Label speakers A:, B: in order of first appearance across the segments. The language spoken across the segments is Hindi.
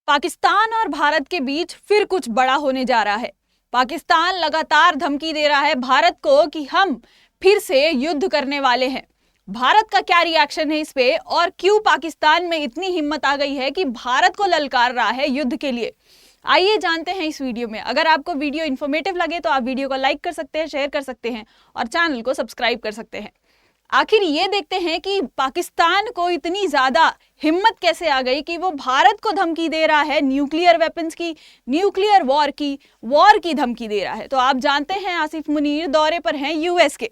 A: पाकिस्तान और भारत के बीच फिर कुछ बड़ा होने जा रहा है। पाकिस्तान लगातार धमकी दे रहा है भारत को कि हम फिर से युद्ध करने वाले हैं। भारत का क्या रिएक्शन है इस पे, और क्यों पाकिस्तान में इतनी हिम्मत आ गई है कि भारत को ललकार रहा है युद्ध के लिए, आइए जानते हैं इस वीडियो में। अगर आपको वीडियो इन्फॉर्मेटिव लगे तो आप वीडियो को लाइक कर सकते हैं, शेयर कर सकते हैं और चैनल को सब्सक्राइब कर सकते हैं। आखिर ये देखते हैं कि पाकिस्तान को इतनी ज्यादा हिम्मत कैसे आ गई कि वो भारत को धमकी दे रहा है, न्यूक्लियर वेपन्स की, न्यूक्लियर वॉर की धमकी दे रहा है। तो आप जानते हैं आसिफ मुनीर दौरे पर हैं यूएस के,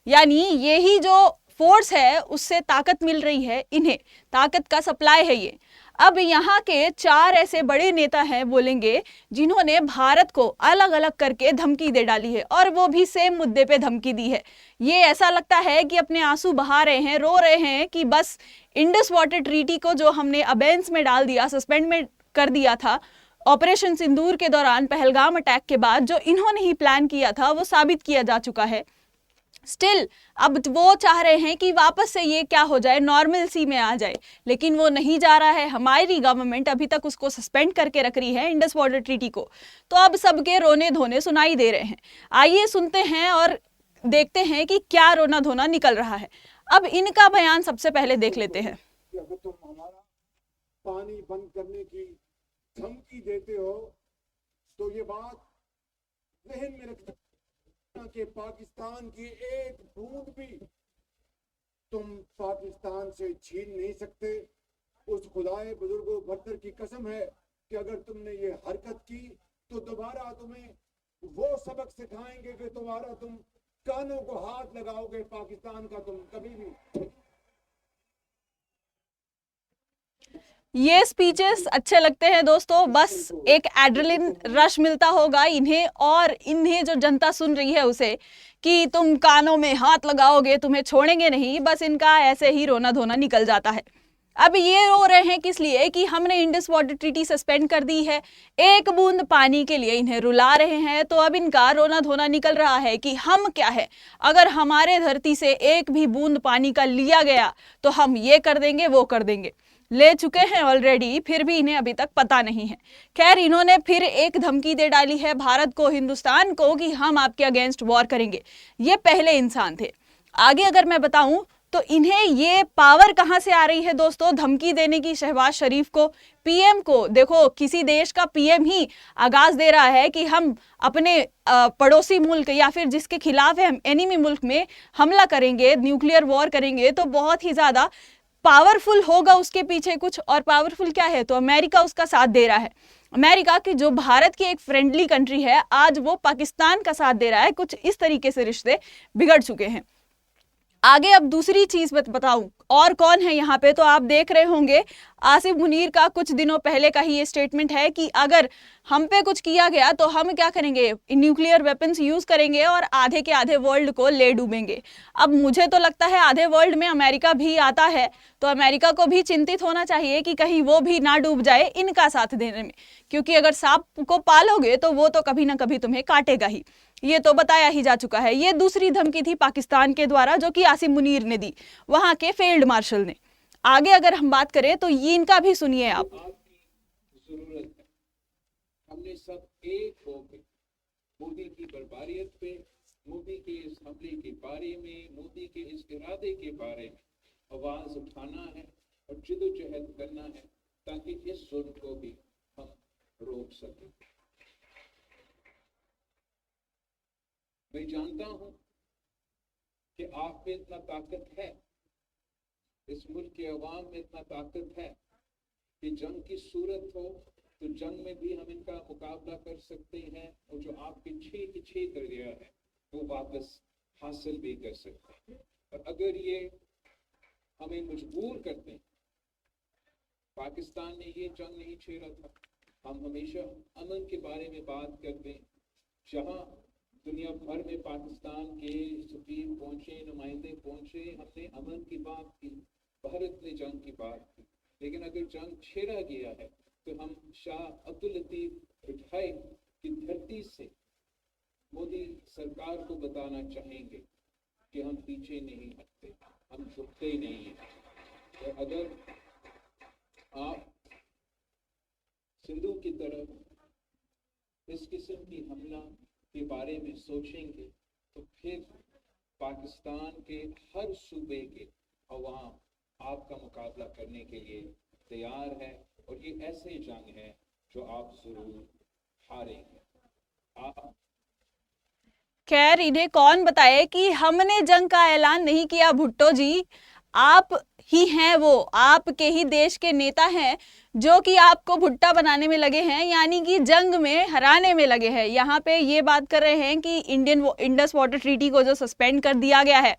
A: यानी यही जो फोर्स है उससे ताकत मिल रही है, इन्हें ताकत का सप्लाई है ये। अब यहाँ के 4 ऐसे बड़े नेता हैं बोलेंगे जिन्होंने भारत को अलग अलग करके धमकी दे डाली है, और वो भी सेम मुद्दे पे धमकी दी है। ये ऐसा लगता है कि अपने आंसू बहा रहे हैं, रो रहे हैं कि बस इंडस वाटर ट्रीटी को जो हमने अबेंस में डाल दिया, सस्पेंड में कर दिया था ऑपरेशन सिंदूर के दौरान, पहलगाम अटैक के बाद जो इन्होंने ही प्लान किया था, वो साबित किया जा चुका है। स्टिल अब वो चाह रहे हैं कि वापस से ये क्या हो जाए, नॉर्मल सी में आ जाए, लेकिन वो नहीं जा रहा है। हमारी गवर्नमेंट अभी तक उसको सस्पेंड करके रख रही है, इंडस वाटर ट्रीटी को। तो अब सबके रोने धोने सुनाई दे रहे हैं। आइए सुनते हैं और देखते हैं कि क्या रोना धोना निकल रहा है। अब इनका बयान सबसे पहले देख लेते हैं।
B: अगर तुम हमारा पानी बंद करने की धमकी देते हो तो ये बात जहन में रखना कि पाकिस्तान की एक बूंद भी तुम पाकिस्तान से छीन नहीं सकते। उस खुदाए बुजुर्गों बरतर की कसम है कि अगर तुमने ये हरकत की तो दोबारा तुम्हें वो सबक सिखाएंगे कि दोबारा तुम कानों को हाथ लगाओगे पाकिस्तान का तुम कभी भी।
A: ये स्पीचेस अच्छे लगते हैं दोस्तों, बस एक एड्रेलिन रश मिलता होगा इन्हें, और इन्हें जो जनता सुन रही है उसे, कि तुम कानों में हाथ लगाओगे, तुम्हें छोड़ेंगे नहीं। बस इनका ऐसे ही रोना धोना निकल जाता है। अब ये रो रहे हैं किस लिए, कि हमने इंडस वाटर ट्रीटी सस्पेंड कर दी है, एक बूंद पानी के लिए इन्हें रुला रहे हैं। तो अब इनका रोना धोना निकल रहा है कि हम क्या है, अगर हमारे धरती से एक भी बूंद पानी का लिया गया तो हम ये कर देंगे, वो कर देंगे। ले चुके हैं ऑलरेडी, फिर भी इन्हें अभी तक पता नहीं है। खैर, इन्होंने फिर एक धमकी दे डाली है भारत को, हिंदुस्तान को, कि हम आपके अगेंस्ट वॉर करेंगे। ये पहले इंसान थे। आगे अगर मैं बताऊं तो इन्हें ये पावर कहां से आ रही है दोस्तों, धमकी देने की शहबाज शरीफ को, पीएम को। देखो, किसी देश का पीएम ही आगाज दे रहा है कि हम अपने पड़ोसी मुल्क या फिर जिसके खिलाफ है, हम एनिमी मुल्क में हमला करेंगे, न्यूक्लियर वॉर करेंगे, तो बहुत ही ज्यादा पावरफुल होगा उसके पीछे कुछ। और पावरफुल क्या है, तो अमेरिका उसका साथ दे रहा है। अमेरिका की जो भारत की एक फ्रेंडली कंट्री है, आज वो पाकिस्तान का साथ दे रहा है। कुछ इस तरीके से रिश्ते बिगड़ चुके हैं। आगे अब दूसरी चीज बताऊं और कौन है यहाँ पे, तो आप देख रहे होंगे आसिफ मुनीर का कुछ दिनों पहले का ही ये स्टेटमेंट है कि अगर हम पे कुछ किया गया तो हम क्या करेंगे, न्यूक्लियर वेपन्स यूज करेंगे और आधे के आधे वर्ल्ड को ले डूबेंगे। अब मुझे तो लगता है आधे वर्ल्ड में अमेरिका भी आता है, तो अमेरिका को भी चिंतित होना चाहिए कि कहीं वो भी ना डूब जाए इनका साथ देने में, क्योंकि अगर सांप को पालोगे तो वो तो कभी ना कभी तुम्हें काटेगा ही। ये तो बताया ही जा चुका है। ये दूसरी धमकी थी पाकिस्तान के द्वारा, जो कि आसिम मुनीर ने दी, वहां के फील्ड मार्शल ने। आगे अगर हम बात करें तो ये इनका भी सुनिए आप।
C: जरूरत है, हमने सब एक होकर मोदी की बर्बारियत पे, मोदी के इस हमले के बारे में, मोदी के इस इरादे के बारे में आवाज उठाना है और जिदोजहद करना है, ताकि इस जुल्म को भी हम रोक सकें। मैं जानता हूं कि आप में इतना ताकत है, इस मुल्क के अवाम में इतना ताकत है कि जंग की सूरत हो तो जंग में भी हम इनका मुकाबला कर सकते हैं, और जो आपके 6 की 6 कर दिया है वो वापस हासिल भी कर सकते हैं। और अगर ये हमें मजबूर करते हैं, पाकिस्तान ने ये जंग नहीं छेड़ा था। हम हमेशा अमन के बारे में बात करते हैं, जहां दुनिया भर में पाकिस्तान के सफीर पहुंचे, नुमाइंदे पहुंचे, हमने अमन की बात की, भारत ने जंग की बात की। लेकिन अगर जंग छेड़ा गया है तो हम शाह अब्दुल लतीफ उठाई की धरती से मोदी सरकार को बताना चाहेंगे कि हम पीछे नहीं हटते, हम झुकते नहीं हैं। और अगर आप सिंधु की तरफ इस किस्म की हमला के बारे में सोचेंगे तो फिर पाकिस्तान के हर सूबे के अवाम आपका मुकाबला करने के लिए तैयार है और ये ऐसे जंग है जो आप जरूर हारेंगे। आप
A: खैर इन्हें कौन बताए कि हमने जंग का ऐलान नहीं किया भुट्टो जी, आप ही हैं वो, आपके ही देश के नेता हैं जो कि आपको भुट्टा बनाने में लगे हैं, यानी कि जंग में हराने में लगे हैं। यहाँ पे ये बात कर रहे हैं कि इंडस वाटर ट्रीटी को जो सस्पेंड कर दिया गया है,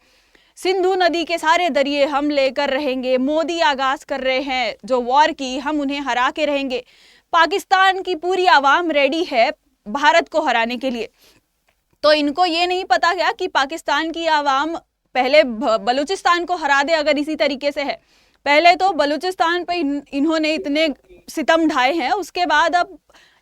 A: सिंधु नदी के सारे दरिए हम लेकर रहेंगे, मोदी आगाज कर रहे हैं जो वॉर की, हम उन्हें हरा के रहेंगे। पाकिस्तान की पूरी आवाम रेडी है भारत को हराने के लिए। तो इनको ये नहीं पता क्या कि पाकिस्तान की आवाम पहले बलूचिस्तान को हरा दे अगर इसी तरीके से है। पहले तो बलूचिस्तान पे इन्होंने इतने सितम ढाए हैं, उसके बाद अब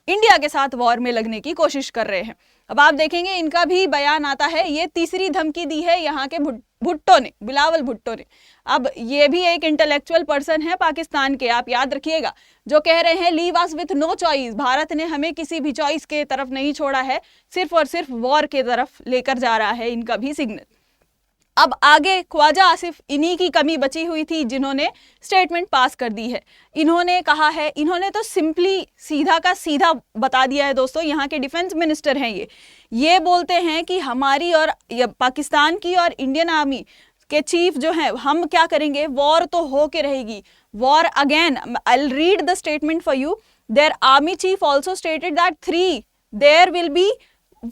A: इंडिया के साथ वॉर में लगने की कोशिश कर रहे हैं। अब आप देखेंगे इनका भी बयान आता है, ये तीसरी धमकी दी है यहाँ के भुट्टो ने, बिलावल भुट्टो ने। अब ये भी एक इंटेलेक्चुअल पर्सन है पाकिस्तान के, आप याद रखिएगा, जो कह रहे हैं leave us with no choice, Bharat ने हमें किसी भी चॉइस के तरफ नहीं छोड़ा है, सिर्फ और सिर्फ वॉर के तरफ लेकर जा रहा है इनका भी सिग्नल। अब आगे ख्वाजा आसिफ इन्हीं की कमी बची हुई थी जिन्होंने स्टेटमेंट पास कर दी है। इन्होंने कहा है, इन्होंने तो सिंपली सीधा का सीधा बता दिया है दोस्तों, यहाँ के डिफेंस मिनिस्टर हैं ये बोलते हैं कि हमारी और पाकिस्तान की और इंडियन आर्मी के चीफ जो हैं, हम क्या करेंगे, वॉर तो हो के रहेगी, war again. I will read the statement for you. Their army chief also stated that there will be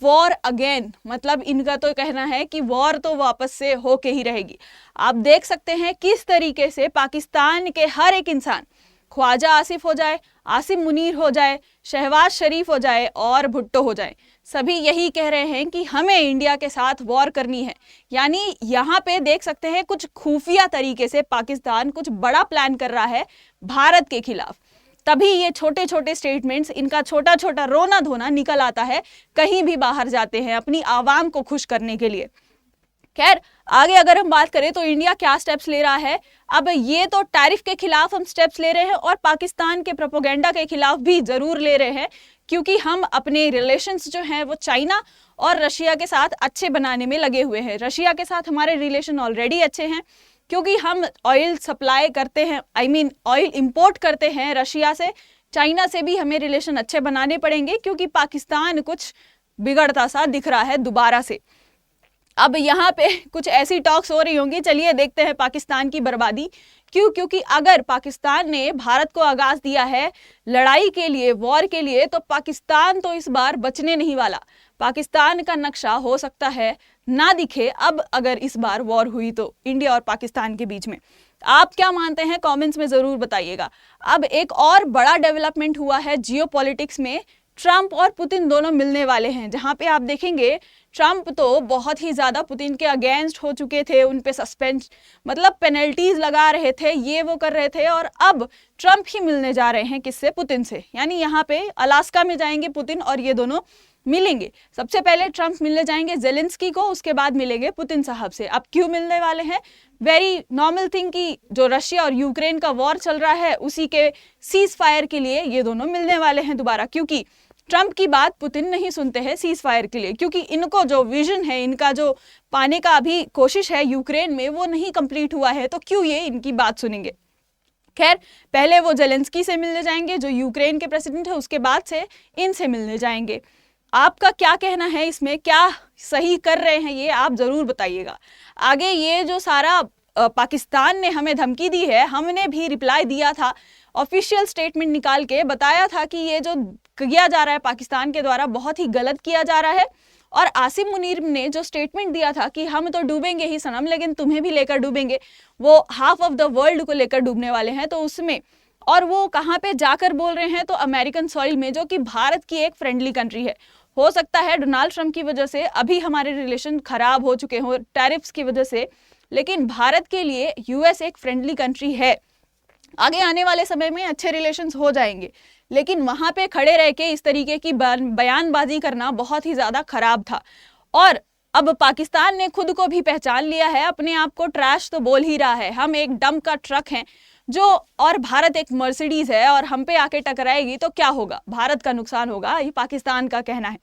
A: war again, मतलब इनका तो कहना है कि वॉर तो वापस से होके ही रहेगी। आप देख सकते हैं किस तरीके से पाकिस्तान के हर एक इंसान, ख्वाजा आसिफ हो जाए, आसिम मुनीर हो जाए, शहबाज शरीफ हो जाए और भुट्टो हो जाए, सभी यही कह रहे हैं कि हमें इंडिया के साथ वॉर करनी है। यानी यहाँ पे देख सकते हैं कुछ खुफिया तरीके से पाकिस्तान कुछ बड़ा प्लान कर रहा है भारत के खिलाफ। तभी ये छोटे छोटे स्टेटमेंट्स, इनका छोटा छोटा रोना धोना निकल आता है, कहीं भी बाहर जाते हैं अपनी आवाम को खुश करने के लिए। खैर आगे अगर हम बात करें तो इंडिया क्या स्टेप्स ले रहा है। अब ये तो टैरिफ के खिलाफ हम स्टेप्स ले रहे हैं और पाकिस्तान के प्रोपेगेंडा के खिलाफ भी जरूर ले रहे हैं, क्योंकि हम अपने रिलेशंस जो हैं वो चाइना और रशिया के साथ अच्छे बनाने में लगे हुए हैं। रशिया के साथ हमारे रिलेशन ऑलरेडी अच्छे हैं क्योंकि हम ऑयल सप्लाई करते हैं, ऑयल इंपोर्ट करते हैं रशिया से। चाइना से भी हमें रिलेशन अच्छे बनाने पड़ेंगे क्योंकि पाकिस्तान कुछ बिगड़ता सा दिख रहा है दोबारा से। अब यहाँ पे कुछ ऐसी टॉक्स हो रही होंगी, चलिए देखते हैं पाकिस्तान की बर्बादी क्यों। क्योंकि अगर पाकिस्तान ने भारत को आगाज दिया है लड़ाई के लिए, वॉर के लिए, तो पाकिस्तान तो इस बार बचने नहीं वाला। पाकिस्तान का नक्शा हो सकता है ना दिखे अब अगर इस बार वॉर हुई तो इंडिया और पाकिस्तान के बीच में। आप क्या मानते हैं कमेंट्स में जरूर बताइएगा। अब एक और बड़ा डेवलपमेंट हुआ है जियोपॉलिटिक्स में, ट्रंप और पुतिन दोनों मिलने वाले हैं, जहां पे आप देखेंगे ट्रंप तो बहुत ही ज्यादा पुतिन के अगेंस्ट हो चुके थे, उन पे सस्पेंड मतलब पेनल्टीज लगा रहे थे, ये वो कर रहे थे, और अब ट्रंप ही मिलने जा रहे हैं किससे, पुतिन से। यानी यहाँ पे अलास्का में जाएंगे पुतिन और ये दोनों मिलेंगे। सबसे पहले ट्रंप मिलने जाएंगे जेलेंस्की को, उसके बाद मिलेंगे पुतिन साहब से। अब क्यों मिलने वाले हैं, वेरी नॉर्मल थिंग कि जो रशिया और यूक्रेन का वॉर चल रहा है उसी के सीज फायर के लिए ये दोनों मिलने वाले हैं दोबारा, क्योंकि ट्रंप की बात पुतिन नहीं सुनते हैं सीज फायर के लिए, क्योंकि इनको जो विजन है, इनका जो पाने का अभी कोशिश है यूक्रेन में वो नहीं कंप्लीट हुआ है, तो क्यों ये इनकी बात सुनेंगे। खैर पहले वो जेलेंस्की से मिलने जाएंगे जो यूक्रेन के प्रेसिडेंट है, उसके बाद से इनसे मिलने जाएंगे। आपका क्या कहना है इसमें, क्या सही कर रहे हैं ये, आप जरूर बताइएगा। आगे ये जो सारा पाकिस्तान ने हमें धमकी दी है, हमने भी रिप्लाई दिया था, ऑफिशियल स्टेटमेंट निकाल के बताया था कि ये जो किया जा रहा है पाकिस्तान के द्वारा बहुत ही गलत किया जा रहा है। और आसिम मुनीर ने जो स्टेटमेंट दिया था कि हम तो डूबेंगे ही सनम, लेकिन तुम्हें भी लेकर डूबेंगे, वो हाफ ऑफ द वर्ल्ड को लेकर डूबने वाले हैं, तो उसमें, और वो कहाँ पे जाकर बोल रहे हैं, तो अमेरिकन सॉइल में, जो कि भारत की एक फ्रेंडली कंट्री है। हो सकता है डोनाल्ड ट्रंप की वजह से अभी हमारे रिलेशन खराब हो चुके हों टैरिफ्स की वजह से, लेकिन भारत के लिए यूएस एक फ्रेंडली कंट्री है। आगे आने वाले समय में अच्छे रिलेशंस हो जाएंगे, लेकिन वहां पे खड़े रह के इस तरीके की बयानबाजी करना बहुत ही ज्यादा खराब था। और अब पाकिस्तान ने खुद को भी पहचान लिया है, अपने आप को ट्रैश तो बोल ही रहा है, हम एक डंप का ट्रक हैं, जो और भारत एक मर्सिडीज है और हम पे आके टकराएगी तो क्या होगा, भारत का नुकसान होगा, ये पाकिस्तान का कहना है।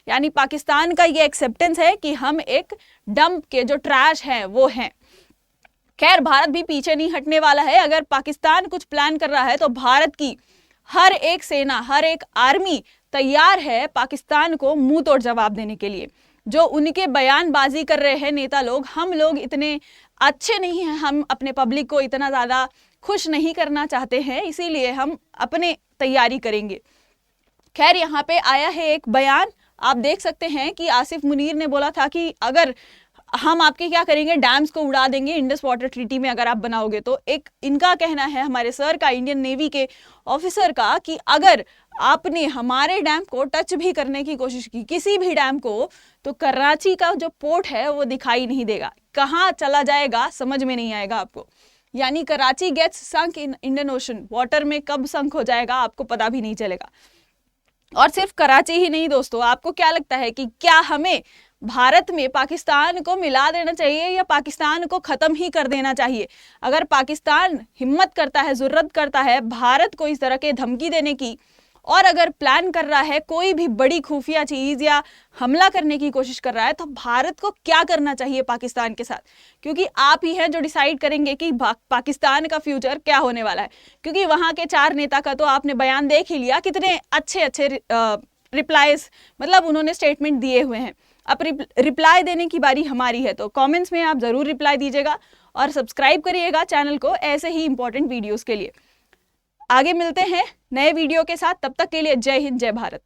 A: यानी पाकिस्तान का ये एक्सेप्टेंस है कि हम एक डंप के जो ट्रैश हैं वो हैं। खैर भारत भी पीछे नहीं हटने वाला है। अगर पाकिस्तान कुछ प्लान कर रहा है तो भारत की हर एक सेना, हर एक आर्मी तैयार है पाकिस्तान को मुंह तोड़ जवाब देने के लिए। जो उनके बयानबाजी कर रहे हैं नेता लोग, हम लोग इतने अच्छे नहीं हैं, हम अपने पब्लिक को इतना ज़्यादा खुश नहीं करना चाहते हैं, इसीलिए हम अपने तैयारी करेंगे। खैर यहाँ पे आया है एक बयान, आप देख सकते हैं कि आसिफ मुनीर ने बोला था कि अगर हम आपके क्या करेंगे, डैम्स को उड़ा देंगे इंडस वाटर ट्रीटी में अगर आप बनाओगे तो। एक इनका कहना है, हमारे सर का, इंडियन नेवी के ऑफिसर का, कि अगर आपने हमारे डैम को टच भी करने की कोशिश की, किसी भी डैम को, तो कराची का जो पोर्ट है वो दिखाई नहीं देगा, कहाँ चला जाएगा समझ में नहीं आएगा आपको। यानी Karachi gets sunk in Indian Ocean, water में कब संक हो जाएगा आपको पता भी नहीं चलेगा। और सिर्फ कराची ही नहीं दोस्तों, आपको क्या लगता है कि क्या हमें भारत में पाकिस्तान को मिला देना चाहिए या पाकिस्तान को खत्म ही कर देना चाहिए? अगर पाकिस्तान हिम्मत करता है, जुर्रत करता है भारत को इस तरह के धमकी देने की, और अगर प्लान कर रहा है कोई भी बड़ी खुफिया चीज या हमला करने की कोशिश कर रहा है, तो भारत को क्या करना चाहिए पाकिस्तान के साथ? क्योंकि आप ही हैं जो डिसाइड करेंगे कि पाकिस्तान का फ्यूचर क्या होने वाला है। क्योंकि वहां के 4 नेता का तो आपने बयान देख ही लिया, कितने अच्छे अच्छे रिप्लाईज, मतलब उन्होंने स्टेटमेंट दिए हुए हैं। अब रिप्लाई देने की बारी हमारी है, तो कमेंट्स में आप जरूर रिप्लाई दीजिएगा और सब्सक्राइब करिएगा चैनल को ऐसे ही इंपॉर्टेंट वीडियोस के लिए। आगे मिलते हैं नए वीडियो के साथ, तब तक के लिए जय हिंद, जय भारत।